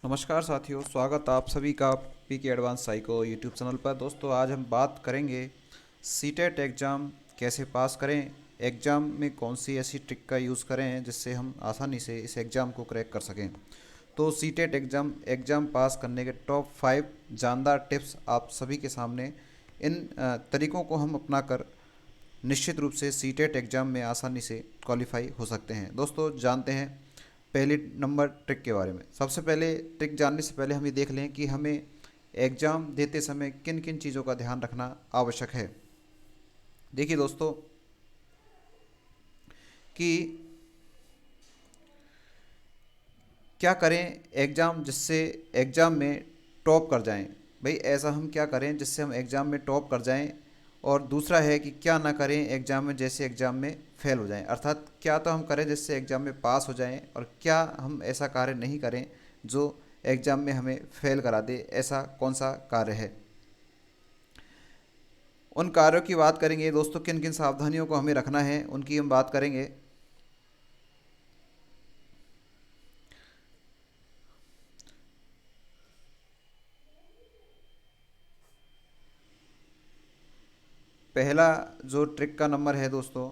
नमस्कार साथियों, स्वागत आप सभी का पी के एडवांस साइको यूट्यूब चैनल पर। दोस्तों, आज हम बात करेंगे सीटेट एग्ज़ाम कैसे पास करें। एग्ज़ाम में कौन सी ऐसी ट्रिक का यूज़ करें जिससे हम आसानी से इस एग्ज़ाम को क्रैक कर सकें। तो सीटेट एग्ज़ाम पास करने के टॉप 5 जानदार टिप्स आप सभी के सामने। इन तरीक़ों को हम अपना कर निश्चित रूप से सीटेट एग्ज़ाम में आसानी से क्वालिफाई हो सकते हैं। दोस्तों, जानते हैं पहली नंबर ट्रिक के बारे में। सबसे पहले ट्रिक जानने से पहले हम ये देख लें कि हमें एग्ज़ाम देते समय किन किन चीज़ों का ध्यान रखना आवश्यक है। देखिए दोस्तों, कि क्या करें एग्ज़ाम जिससे एग्ज़ाम में टॉप कर जाएं। भाई, ऐसा हम क्या करें जिससे हम एग्ज़ाम में टॉप कर जाएं। और दूसरा है कि क्या ना करें एग्ज़ाम में जैसे एग्ज़ाम में फेल हो जाएं। अर्थात क्या तो हम करें जिससे एग्ज़ाम में पास हो जाएं, और क्या हम ऐसा कार्य नहीं करें जो एग्ज़ाम में हमें फेल करा दे। ऐसा कौन सा कार्य है, उन कार्यों की बात करेंगे दोस्तों। किन किन सावधानियों को हमें रखना है उनकी हम बात करेंगे। पहला जो ट्रिक का नंबर है दोस्तों,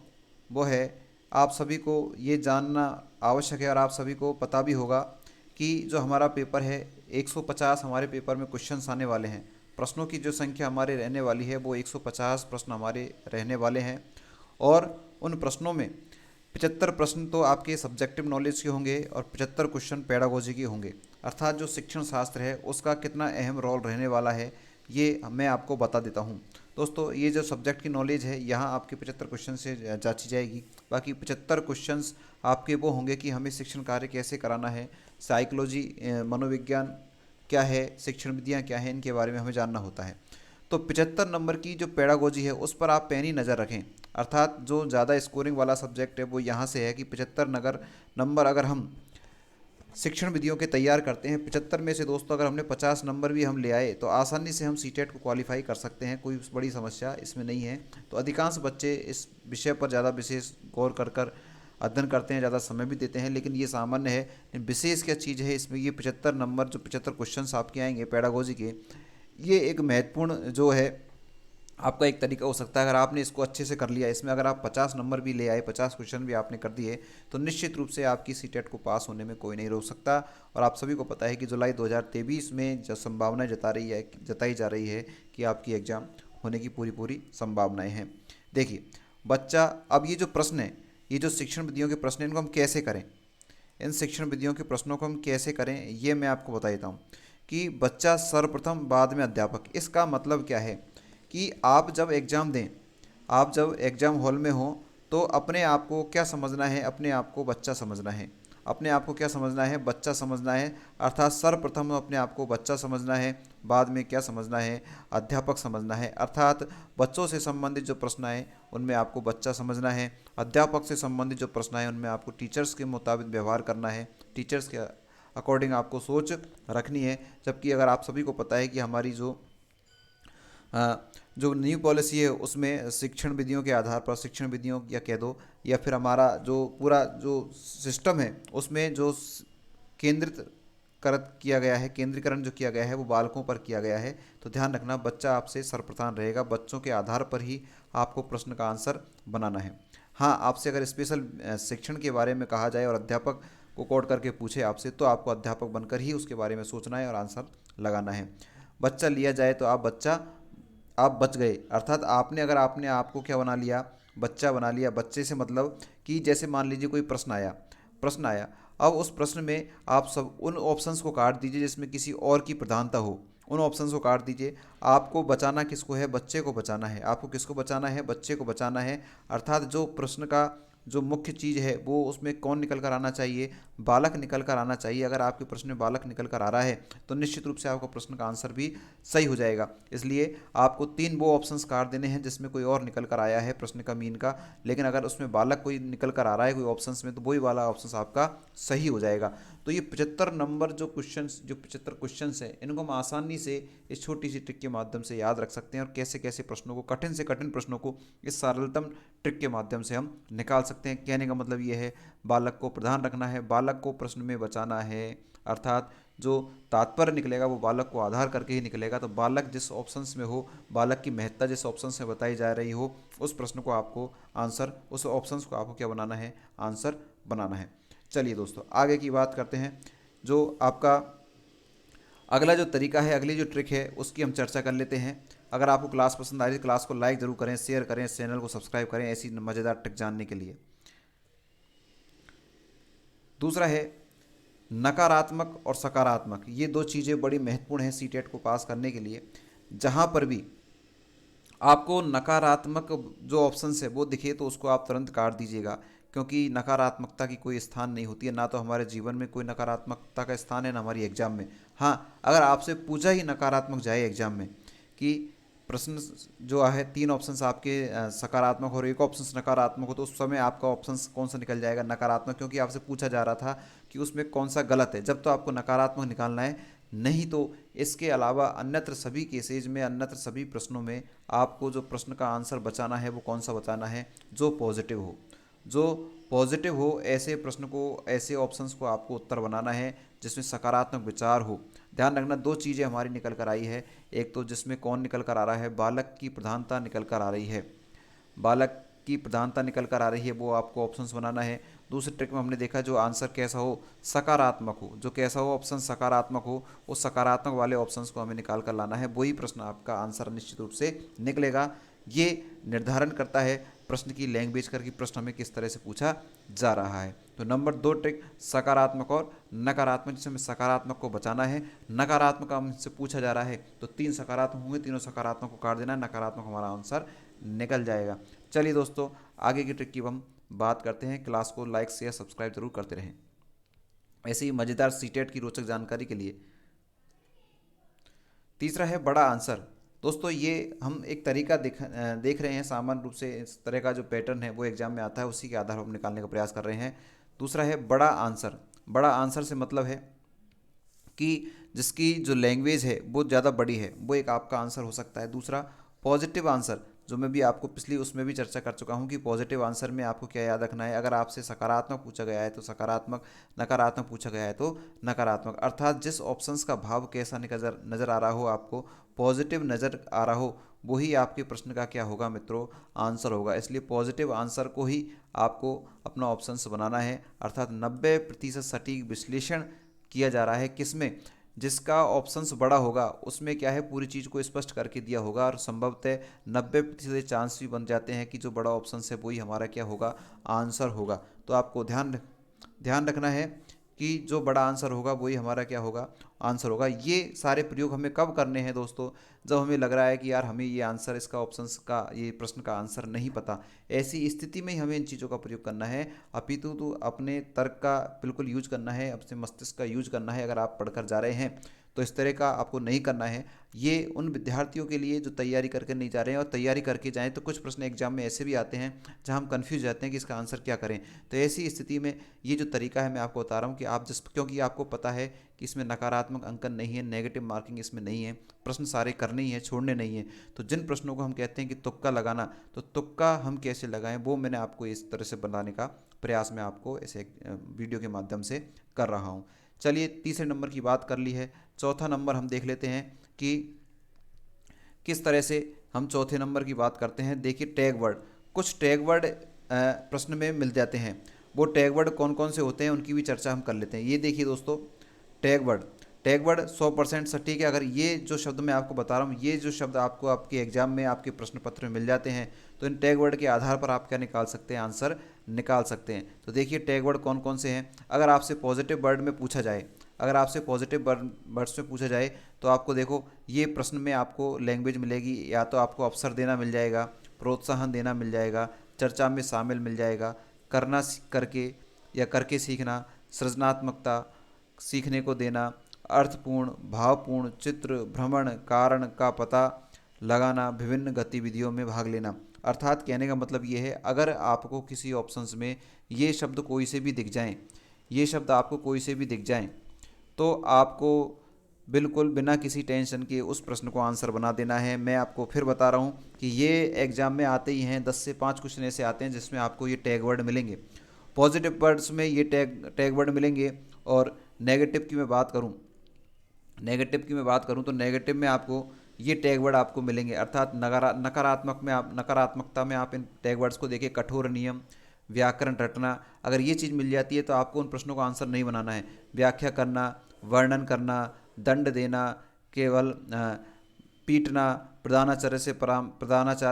वो है, आप सभी को ये जानना आवश्यक है और आप सभी को पता भी होगा कि जो हमारा पेपर है 150 हमारे पेपर में क्वेश्चंस आने वाले हैं। प्रश्नों की जो संख्या हमारे रहने वाली है वो 150 प्रश्न हमारे रहने वाले हैं। और उन प्रश्नों में 75 प्रश्न तो आपके सब्जेक्टिव नॉलेज के होंगे और 75 क्वेश्चन पेडागोजी के होंगे। अर्थात जो शिक्षण शास्त्र है उसका कितना अहम रोल रहने वाला है, ये मैं आपको बता देता हूँ। दोस्तों, ये जो सब्जेक्ट की नॉलेज है यहाँ आपके 75 क्वेश्चन से जांची जाएगी। बाकी 75 क्वेश्चंस आपके वो होंगे कि हमें शिक्षण कार्य कैसे कराना है, साइकोलॉजी, मनोविज्ञान क्या है, शिक्षण विधियाँ क्या हैं, इनके बारे में हमें जानना होता है। तो 75 नंबर की जो पेडागोजी है उस पर आप पैनी नज़र रखें। अर्थात जो ज़्यादा स्कोरिंग वाला सब्जेक्ट है वो यहाँ से है कि 75 नंबर अगर हम शिक्षण विधियों के तैयार करते हैं, 75 में से दोस्तों अगर हमने 50 नंबर भी हम ले आए तो आसानी से हम सीटेट को क्वालिफाई कर सकते हैं। कोई बड़ी समस्या इसमें नहीं है। तो अधिकांश बच्चे इस विषय पर ज़्यादा विशेष गौर कर कर अध्ययन करते हैं, ज़्यादा समय भी देते हैं, लेकिन ये सामान्य है। विशेष क्या चीज़ है इसमें, ये 75 नंबर जो 75 क्वेश्चन आपके आएंगे पेडागोजी के, ये एक महत्वपूर्ण जो है आपका एक तरीका हो सकता है। अगर आपने इसको अच्छे से कर लिया, इसमें अगर आप 50 नंबर भी ले आए, 50 क्वेश्चन भी आपने कर दिए, तो निश्चित रूप से आपकी सीटेट को पास होने में कोई नहीं रोक सकता। और आप सभी को पता है कि जुलाई 2023 में जो संभावना जताई जा रही है कि आपकी एग्ज़ाम होने की पूरी पूरी संभावनाएँ हैं। देखिए बच्चा, अब ये जो प्रश्न है, ये जो शिक्षण विधियों के प्रश्न हैं, इनको हम कैसे करें, इन शिक्षण विधियों के प्रश्नों को हम कैसे करें, ये मैं आपको बता देता हूँ। कि बच्चा सर्वप्रथम बाद में अध्यापक, इसका मतलब क्या है कि आप जब एग्ज़ाम दें, आप जब एग्ज़ाम हॉल में हो, तो अपने आप को क्या समझना है, अपने आप को बच्चा समझना है। अपने आप को क्या समझना है, बच्चा समझना है। अर्थात सर्वप्रथम अपने आप को बच्चा समझना है, बाद में क्या समझना है, अध्यापक समझना है। अर्थात बच्चों से संबंधित जो प्रश्न आए उनमें आपको बच्चा समझना है, अध्यापक से संबंधित जो प्रश्न आए उनमें आपको टीचर्स के मुताबिक व्यवहार करना है, टीचर्स के अकॉर्डिंग आपको सोच रखनी है। जबकि अगर आप सभी को पता है कि हमारी जो न्यू पॉलिसी है उसमें शिक्षण विधियों के आधार पर, शिक्षण विधियों या कह दो, या फिर हमारा जो पूरा जो सिस्टम है उसमें जो केंद्रित करत किया गया है, केंद्रीकरण जो किया गया है वो बालकों पर किया गया है। तो ध्यान रखना, बच्चा आपसे सर्वप्रधान रहेगा, बच्चों के आधार पर ही आपको प्रश्न का आंसर बनाना है। हाँ, आपसे अगर स्पेशल शिक्षण के बारे में कहा जाए और अध्यापक को कोड करके पूछे आपसे, तो आपको अध्यापक बनकर ही उसके बारे में सोचना है और आंसर लगाना है। बच्चा लिया जाए तो आप बच गए। अर्थात आपने आपको क्या बना लिया, बच्चा बना लिया। बच्चे से मतलब कि जैसे मान लीजिए कोई प्रश्न आया, अब उस प्रश्न में आप सब उन ऑप्शंस को काट दीजिए जिसमें किसी और की प्रधानता हो, उन ऑप्शंस को काट दीजिए। आपको बचाना किसको है, बच्चे को बचाना है। आपको किसको बचाना है, बच्चे को बचाना है। अर्थात जो प्रश्न का जो मुख्य चीज़ है वो उसमें कौन निकल कर आना चाहिए, बालक निकल कर आना चाहिए। अगर आपके प्रश्न में बालक निकल कर आ रहा है तो निश्चित रूप से आपका प्रश्न का आंसर भी सही हो जाएगा। इसलिए आपको 3 वो ऑप्शंस काट देने हैं जिसमें कोई और निकल कर आया है प्रश्न का मीन का, लेकिन अगर उसमें बालक कोई निकल कर आ रहा है कोई ऑप्शंस में, तो वही वाला ऑप्शन आपका सही हो जाएगा। तो ये 75 नंबर जो 75 क्वेश्चन है, इनको हम आसानी से इस छोटी सी ट्रिक के माध्यम से याद रख सकते हैं। और कैसे कैसे प्रश्नों को, कठिन से कठिन प्रश्नों को इस सरलतम ट्रिक के माध्यम से हम निकाल सकते हैं। कहने का मतलब ये है, बालक को प्रधान रखना है, बालक को प्रश्न में बचाना है। अर्थात जो तात्पर्य निकलेगा वो बालक को आधार करके ही निकलेगा। तो बालक जिस ऑप्शंस में हो, बालक की महत्ता जिस ऑप्शंस में बताई जा रही हो, उस प्रश्न को आपको आंसर, उस ऑप्शंस को आपको क्या बनाना है, आंसर बनाना है। चलिए दोस्तों आगे की बात करते हैं। जो आपका अगला जो तरीका है, अगली जो ट्रिक है उसकी हम चर्चा कर लेते हैं। अगर आपको क्लास पसंद आ रही है, क्लास को लाइक जरूर करें, शेयर करें, चैनल को सब्सक्राइब करें ऐसी मज़ेदार ट्रिक जानने के लिए। दूसरा है नकारात्मक और सकारात्मक। ये दो चीज़ें बड़ी महत्वपूर्ण हैं सीटेट को पास करने के लिए। जहाँ पर भी आपको नकारात्मक जो ऑप्शंस है वो दिखे तो उसको आप तुरंत काट दीजिएगा, क्योंकि नकारात्मकता की कोई स्थान नहीं होती है। ना तो हमारे जीवन में कोई नकारात्मकता का स्थान है, ना हमारी एग्जाम में। हाँ, अगर आपसे पूछा ही नकारात्मक जाए एग्जाम में कि प्रश्न जो है 3 ऑप्शंस आपके सकारात्मक और 1 ऑप्शन नकारात्मक हो, तो उस समय आपका ऑप्शन कौन सा निकल जाएगा, नकारात्मक, क्योंकि आपसे पूछा जा रहा था कि उसमें कौन सा गलत है। जब तो आपको नकारात्मक निकालना है, नहीं तो इसके अलावा अन्यत्र सभी केसेज में, अन्यत्र सभी प्रश्नों में आपको जो प्रश्न का आंसर बचाना है वो कौन सा बचाना है, जो पॉजिटिव हो। जो पॉजिटिव हो ऐसे प्रश्न को, ऐसे ऑप्शंस को आपको उत्तर बनाना है जिसमें सकारात्मक विचार हो। ध्यान रखना 2 चीज़ें हमारी निकल कर आई है। एक तो जिसमें कौन निकल कर आ रहा है, बालक की प्रधानता निकल कर आ रही है, बालक की प्रधानता निकल कर आ रही है, वो आपको ऑप्शंस बनाना है। दूसरी ट्रिक में हमने देखा जो आंसर कैसा हो, सकारात्मक हो, जो कैसा हो ऑप्शन सकारात्मक हो, उस सकारात्मक वाले ऑप्शंस को हमें निकाल कर लाना है, वही प्रश्न आपका आंसर निश्चित रूप से निकलेगा। ये निर्धारण करता है प्रश्न की लैंग्वेज कर कि प्रश्न हमें किस तरह से पूछा जा रहा है। तो नंबर 2 ट्रिक सकारात्मक और नकारात्मक, जिसमें सकारात्मक को बचाना है। नकारात्मक हमसे पूछा जा रहा है तो 3 सकारात्मक होंगे, तीनों सकारात्मक को काट देना, नकारात्मक हमारा आंसर निकल जाएगा। चलिए दोस्तों आगे की ट्रिक की हम बात करते हैं। क्लास को लाइक शेयर सब्सक्राइब जरूर करते रहें ऐसे ही मज़ेदार सीटेट की रोचक जानकारी के लिए। तीसरा है बड़ा आंसर। दोस्तों ये हम एक तरीका देख रहे हैं, सामान्य रूप से इस तरह का जो पैटर्न है वो एग्जाम में आता है, उसी के आधार पर हम निकालने का प्रयास कर रहे हैं। दूसरा है बड़ा आंसर। बड़ा आंसर से मतलब है कि जिसकी जो लैंग्वेज है वो ज़्यादा बड़ी है, वो एक आपका आंसर हो सकता है। दूसरा पॉजिटिव आंसर, जो मैं भी आपको पिछली उसमें भी चर्चा कर चुका हूँ कि पॉजिटिव आंसर में आपको क्या याद रखना है। अगर आपसे सकारात्मक पूछा गया है तो सकारात्मक, नकारात्मक पूछा गया है तो नकारात्मक, अर्थात जिस ऑप्शंस का भाव कैसा नज़र आ रहा हो, आपको पॉजिटिव नज़र आ रहा हो, वही आपके प्रश्न का क्या होगा मित्रों, आंसर होगा। इसलिए पॉजिटिव आंसर को ही आपको अपना ऑप्शंस बनाना है, अर्थात 90% सटीक विश्लेषण किया जा रहा है। किसमें, जिसका ऑप्शंस बड़ा होगा उसमें क्या है, पूरी चीज़ को स्पष्ट करके दिया होगा और संभवतः 90% चांस भी बन जाते हैं कि जो बड़ा ऑप्शन है वही हमारा क्या होगा, आंसर होगा। तो आपको ध्यान रखना है कि जो बड़ा आंसर होगा वही हमारा क्या होगा, आंसर होगा। ये सारे प्रयोग हमें कब करने हैं दोस्तों, जब हमें लग रहा है कि यार हमें ये आंसर, इसका ऑप्शंस का, ये प्रश्न का आंसर नहीं पता। ऐसी स्थिति में ही हमें इन चीज़ों का प्रयोग करना है। अपितु तो अपने तर्क का बिल्कुल यूज करना है, अपने मस्तिष्क का यूज करना है। अगर आप पढ़कर जा रहे हैं तो इस तरह का आपको नहीं करना है। ये उन विद्यार्थियों के लिए जो तैयारी करके नहीं जा रहे हैं, और तैयारी करके जाएं तो कुछ प्रश्न एग्जाम में ऐसे भी आते हैं जहां हम कंफ्यूज जाते हैं कि इसका आंसर क्या करें। तो ऐसी स्थिति में ये जो तरीका है मैं आपको बता रहा हूँ कि आप क्योंकि आपको पता है कि इसमें नकारात्मक अंकन नहीं है, नेगेटिव मार्किंग इसमें नहीं है, प्रश्न सारे करने ही हैं, छोड़ने नहीं है। तो जिन प्रश्नों को हम कहते हैं कि तुक्का लगाना, तो तुक्का हम कैसे लगाएं वो मैंने आपको इस तरह से बनाने का प्रयास मैं आपको ऐसे वीडियो के माध्यम से कर रहा हूँ। चलिए तीसरे नंबर की बात कर ली है, चौथा नंबर हम देख लेते हैं कि किस तरह से हम चौथे नंबर की बात करते हैं। देखिए टैग वर्ड, कुछ टैग वर्ड प्रश्न में मिल जाते हैं। वो टैग वर्ड कौन कौन से होते हैं उनकी भी चर्चा हम कर लेते हैं। ये देखिए दोस्तों, टैग वर्ड 100% सटीक है। अगर ये जो शब्द मैं आपको बता रहा हूँ, ये जो शब्द आपको आपके एग्जाम में, आपके प्रश्न पत्र में मिल जाते हैं, तो इन टैग वर्ड के आधार पर आप क्या निकाल सकते हैं, आंसर निकाल सकते हैं। तो देखिए टैग वर्ड कौन कौन से हैं। अगर आपसे पॉजिटिव वर्ड में पूछा जाए, अगर आपसे पॉजिटिव वर्ड्स में पूछा जाए तो आपको देखो ये प्रश्न में आपको लैंग्वेज मिलेगी, या तो आपको अवसर देना मिल जाएगा, प्रोत्साहन देना मिल जाएगा, चर्चा में शामिल मिल जाएगा, करना करके या करके सीखना, सृजनात्मकता, सीखने को देना, अर्थपूर्ण, भावपूर्ण, चित्र, भ्रमण, कारण का पता लगाना, विभिन्न गतिविधियों में भाग लेना। अर्थात कहने का मतलब ये है, अगर आपको किसी ऑप्शंस में ये शब्द कोई से भी दिख जाएं, ये शब्द आपको कोई से भी दिख जाएं, तो आपको बिल्कुल बिना किसी टेंशन के उस प्रश्न को आंसर बना देना है। मैं आपको फिर बता रहा हूँ कि ये एग्जाम में आते ही हैं, 10 से 5 क्वेश्चन ऐसे आते हैं जिसमें आपको ये टैग वर्ड मिलेंगे। पॉजिटिव वर्ड्स में ये टैग वर्ड मिलेंगे, और नेगेटिव की मैं बात करूँ नेगेटिव की मैं बात करूं तो नेगेटिव में आपको ये टैग वर्ड आपको मिलेंगे, अर्थात नकारात्मक में आप नकारात्मकता में आप इन टैग वर्ड्स को देखिए, कठोर नियम, व्याकरण रटना। अगर ये चीज़ मिल जाती है तो आपको उन प्रश्नों का आंसर नहीं बनाना है। व्याख्या करना, वर्णन करना, दंड देना, केवल पीटना, प्रधानाचार्य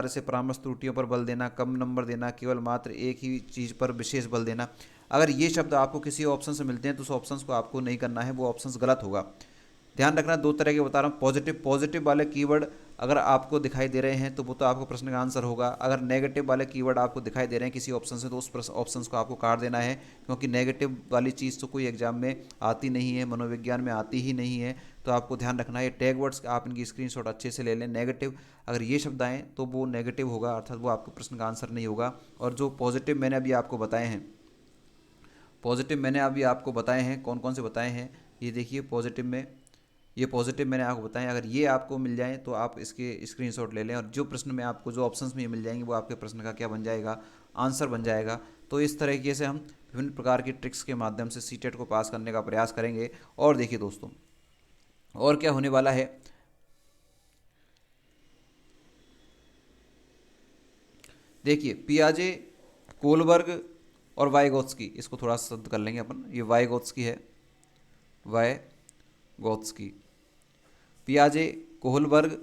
से परामर्श त्रुटियों पर बल देना, कम नंबर देना, केवल मात्र एक ही चीज़ पर विशेष बल देना। अगर ये शब्द आपको किसी ऑप्शन से मिलते हैं तो उस ऑप्शन को आपको नहीं करना है, वो ऑप्शन गलत होगा। ध्यान रखना, दो तरह के बता रहा हूँ। पॉजिटिव वाले कीवर्ड अगर आपको दिखाई दे रहे हैं तो वो तो आपको प्रश्न का आंसर होगा। अगर नेगेटिव वाले कीवर्ड आपको दिखाई दे रहे हैं किसी ऑप्शन से तो उस ऑप्शन को आपको काट देना है, क्योंकि नेगेटिव वाली चीज़ तो कोई एग्जाम में आती नहीं है, मनोविज्ञान में आती ही नहीं है। तो आपको ध्यान रखना है, टैग वर्ड्स आप इनकी स्क्रीनशॉट अच्छे से ले लें। नेगेटिव अगर ये शब्द आएँ तो वो नेगेटिव होगा, अर्थात वो आपके प्रश्न का आंसर नहीं होगा। और जो पॉजिटिव मैंने अभी आपको बताए हैं, कौन कौन से बताए हैं, ये देखिए पॉजिटिव में, ये पॉजिटिव मैंने आपको बताएं। अगर ये आपको मिल जाए तो आप इसके स्क्रीनशॉट ले लें, और जो प्रश्न में आपको जो ऑप्शंस में मिल जाएंगे वो आपके प्रश्न का क्या बन जाएगा, आंसर बन जाएगा। तो इस तरीके से हम विभिन्न प्रकार की ट्रिक्स के माध्यम से सीटेट को पास करने का प्रयास करेंगे। और देखिए दोस्तों, और क्या होने वाला है, देखिए पियाजे, कोलबर्ग और वाइगोत्स्की, इसको थोड़ा सा शब्द कर लेंगे अपन। ये वाइगोत्स्की है, वाइगोत्स्की, पियाजे, कोहलबर्ग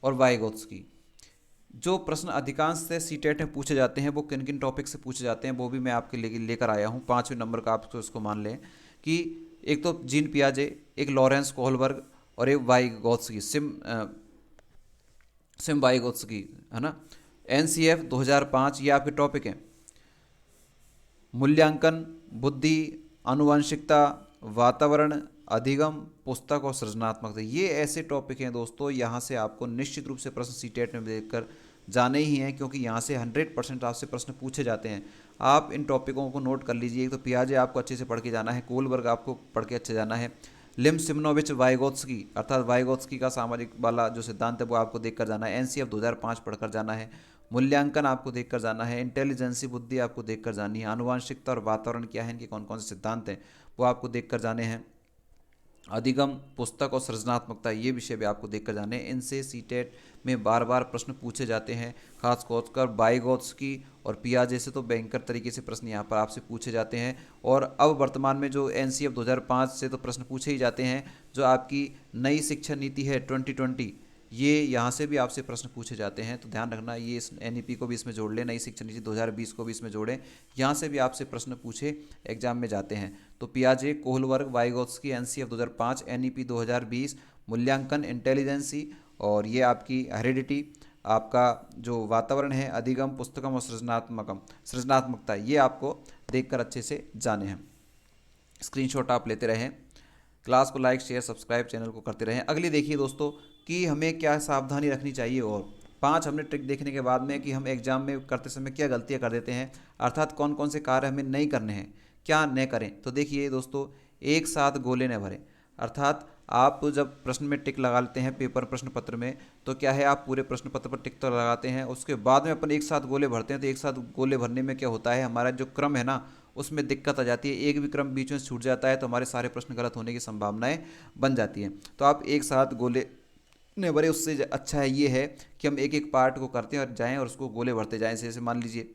और वाइगोत्स्की। जो प्रश्न अधिकांश से सीटेट में पूछे जाते हैं वो किन किन टॉपिक से पूछे जाते हैं वो भी मैं आपके लिए लेकर आया हूँ। 5वें नंबर का आप तो इसको मान लें कि एक तो जीन पियाजे, एक लॉरेंस कोहलबर्ग और एक वाइगोत्स्की, सिम वाइगोत्स्की, है ना। NCF 2005 ये आपके टॉपिक हैं। मूल्यांकन, बुद्धि, आनुवंशिकता, वातावरण, अधिगम, पुस्तक और सृजनात्मकता, ये ऐसे टॉपिक हैं दोस्तों, यहाँ से आपको निश्चित रूप से प्रश्न सीटेट में देखकर जाने ही हैं, क्योंकि यहाँ से 100% आपसे प्रश्न पूछे जाते हैं। आप इन टॉपिकों को नोट कर लीजिए। एक तो पियाजे आपको अच्छे से पढ़ के जाना है, कोलबर्ग आपको पढ़ के अच्छे जाना है, लिम सिमनोविच वाइगोत्स्की, अर्थात वाइगोत्स्की का सामाजिक वाला जो सिद्धांत है वो आपको देखकर जाना है। NCF 2005 पढ़कर जाना है। मूल्यांकन आपको देखकर जाना है। इंटेलिजेंसी, बुद्धि आपको देखकर जानी है। आनुवांशिकता और वातावरण क्या है, इनके कौन कौन से सिद्धांत हैं वो आपको देखकर जाने हैं। अधिगम, पुस्तक और सृजनात्मकता, ये विषय भी आपको देखकर जाने हैं। इनसे सीटेट में बार बार प्रश्न पूछे जाते हैं, खासकर वाइगोत्स्की और पियाजे से तो भयंकर तरीके से प्रश्न यहाँ पर आपसे पूछे जाते हैं। और अब वर्तमान में जो NCF 2005 से तो प्रश्न पूछे ही जाते हैं। जो आपकी नई शिक्षा नीति है 2020, ये यहाँ से भी आपसे प्रश्न पूछे जाते हैं। तो ध्यान रखना, ये इस NEP को भी इसमें जोड़ लें, नई शिक्षा नीति 2020 को भी इसमें जोड़ें, यहाँ से भी आपसे प्रश्न पूछे एग्जाम में जाते हैं। तो पियाजे, कोहलबर्ग, वाइगोत्स्की, NCF 2005, NEP 2020, मूल्यांकन, इंटेलिजेंसी, और ये आपकी हेरिडिटी, आपका जो वातावरण है, अधिगम, पुस्तकम और सृजनात्मकता, ये आपको देखकर अच्छे से जाने हैं। स्क्रीनशॉट आप लेते रहें। क्लास को लाइक, शेयर, सब्सक्राइब, चैनल को करते रहें। अगली देखिए दोस्तों कि हमें क्या सावधानी रखनी चाहिए, और 5 हमने ट्रिक देखने के बाद में कि हम एग्जाम में करते समय क्या गलतियां कर देते हैं, अर्थात कौन कौन से कार्य हमें नहीं करने हैं, क्या न करें। तो देखिए दोस्तों, एक साथ गोले न भरें, अर्थात आप जब प्रश्न में टिक लगा लेते हैं पेपर प्रश्न पत्र में, तो क्या है, आप पूरे प्रश्न पत्र पर टिक तो लगाते हैं, उसके बाद में अपन एक साथ गोले भरते हैं। तो एक साथ गोले भरने में क्या होता है, हमारा जो क्रम है ना उसमें दिक्कत आ जाती है। एक भी क्रम बीच में छूट जाता है तो हमारे सारे प्रश्न गलत होने की संभावनाएं बन जाती हैं। तो आप एक साथ गोले ने भरे, उससे अच्छा है ये है कि हम एक एक पार्ट को करते हैं और जाएं और उसको गोले भरते जाएं। जैसे मान लीजिए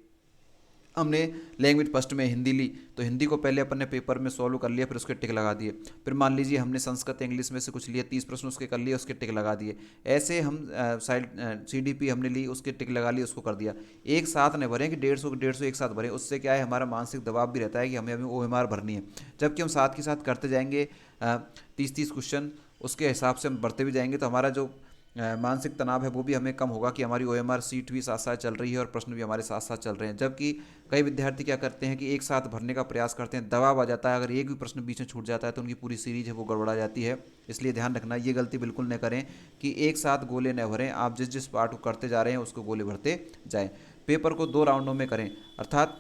हमने लैंग्वेज फर्स्ट में हिंदी ली, तो हिंदी को पहले अपन ने पेपर में सॉल्व कर लिया, फिर उसके टिक लगा दिए। फिर मान लीजिए हमने संस्कृत इंग्लिश में से कुछ लिए, 30 प्रश्न उसके कर लिए, उसके टिक लगा दिए। ऐसे हम साइड CDP हमने ली, उसके टिक लगा लिए, उसको कर दिया। एक साथ न भरें कि 150 एक साथ भरें, उससे क्या है, हमारा मानसिक दबाव भी रहता है कि हमें अभी OMR भरनी है। जबकि हम साथ के साथ करते जाएंगे 30-30 क्वेश्चन, उसके हिसाब से हम बढ़ते भी जाएंगे, तो हमारा जो मानसिक तनाव है वो भी हमें कम होगा कि हमारी OMR सीट भी साथ साथ चल रही है और प्रश्न भी हमारे साथ साथ चल रहे हैं। जबकि कई विद्यार्थी क्या करते हैं कि एक साथ भरने का प्रयास करते हैं, दबाव आ जाता है, अगर एक भी प्रश्न बीच में छूट जाता है तो उनकी पूरी सीरीज है वो गड़बड़ा जाती है। इसलिए ध्यान रखना, ये गलती बिल्कुल न करें कि एक साथ गोले न भरें। आप जिस जिस पार्ट को करते जा रहे हैं उसको गोले भरते जाएँ। पेपर को 2 राउंडों में करें, अर्थात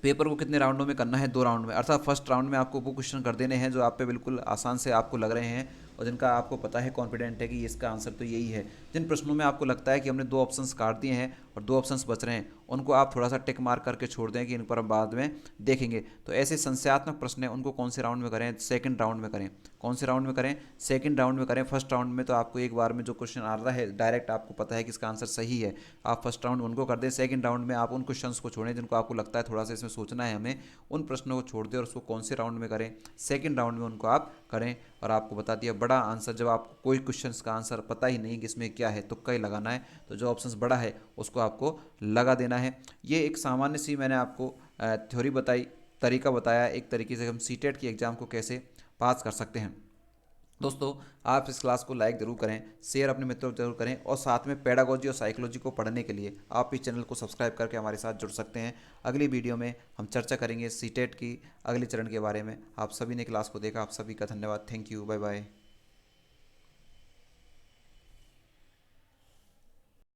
पेपर को कितने राउंडों में करना है, 2 राउंड में। अर्थात फर्स्ट राउंड में आपको वो क्वेश्चन कर देने हैं जो आप पे बिल्कुल आसान से आपको लग रहे हैं, और जिनका आपको पता है, कॉन्फिडेंट है कि इसका आंसर तो यही है। जिन प्रश्नों में आपको लगता है कि हमने 2 ऑप्शंस काट दिए हैं और 2 ऑप्शंस बच रहे हैं, उनको आप थोड़ा सा टिक मार्क करके छोड़ दें कि इन पर हम बाद में देखेंगे। तो ऐसे संशयात्मक प्रश्न हैं, उनको कौन से राउंड में करें? सेकंड राउंड में करें। कौन से राउंड में करें? सेकंड राउंड में करें। फर्स्ट राउंड में तो आपको एक बार में जो क्वेश्चन आ रहा है डायरेक्ट आपको पता है कि इसका आंसर सही है, आप फर्स्ट राउंड में उनको कर दें। सेकंड राउंड में आप उन क्वेश्चंस को छोड़ें जिनको आपको लगता है थोड़ा सा इसमें सोचना है हमें, उन प्रश्नों को छोड़ दें और उसको कौन से राउंड में करें? सेकंड राउंड में उनको आप करें। और आपको बता दिया बड़ा आंसर, जब आपको कोई क्वेश्चन का आंसर पता ही नहीं कि इसमें क्या है, तुक्का ही लगाना है, तो जो ऑप्शन बड़ा है उसको आपको लगा देना है। ये एक सामान्य सी मैंने आपको थ्योरी बताई, तरीका बताया एक तरीके से हम सीटेट की एग्ज़ाम को कैसे पास कर सकते हैं। दोस्तों, आप इस क्लास को लाइक ज़रूर करें, शेयर अपने मित्रों को जरूर करें, और साथ में पेडागोजी और साइकोलॉजी को पढ़ने के लिए आप इस चैनल को सब्सक्राइब करके हमारे साथ जुड़ सकते हैं। अगली वीडियो में हम चर्चा करेंगे सीटेट की अगले चरण के बारे में। आप सभी ने क्लास को देखा, आप सभी का धन्यवाद। Thank you, bye bye.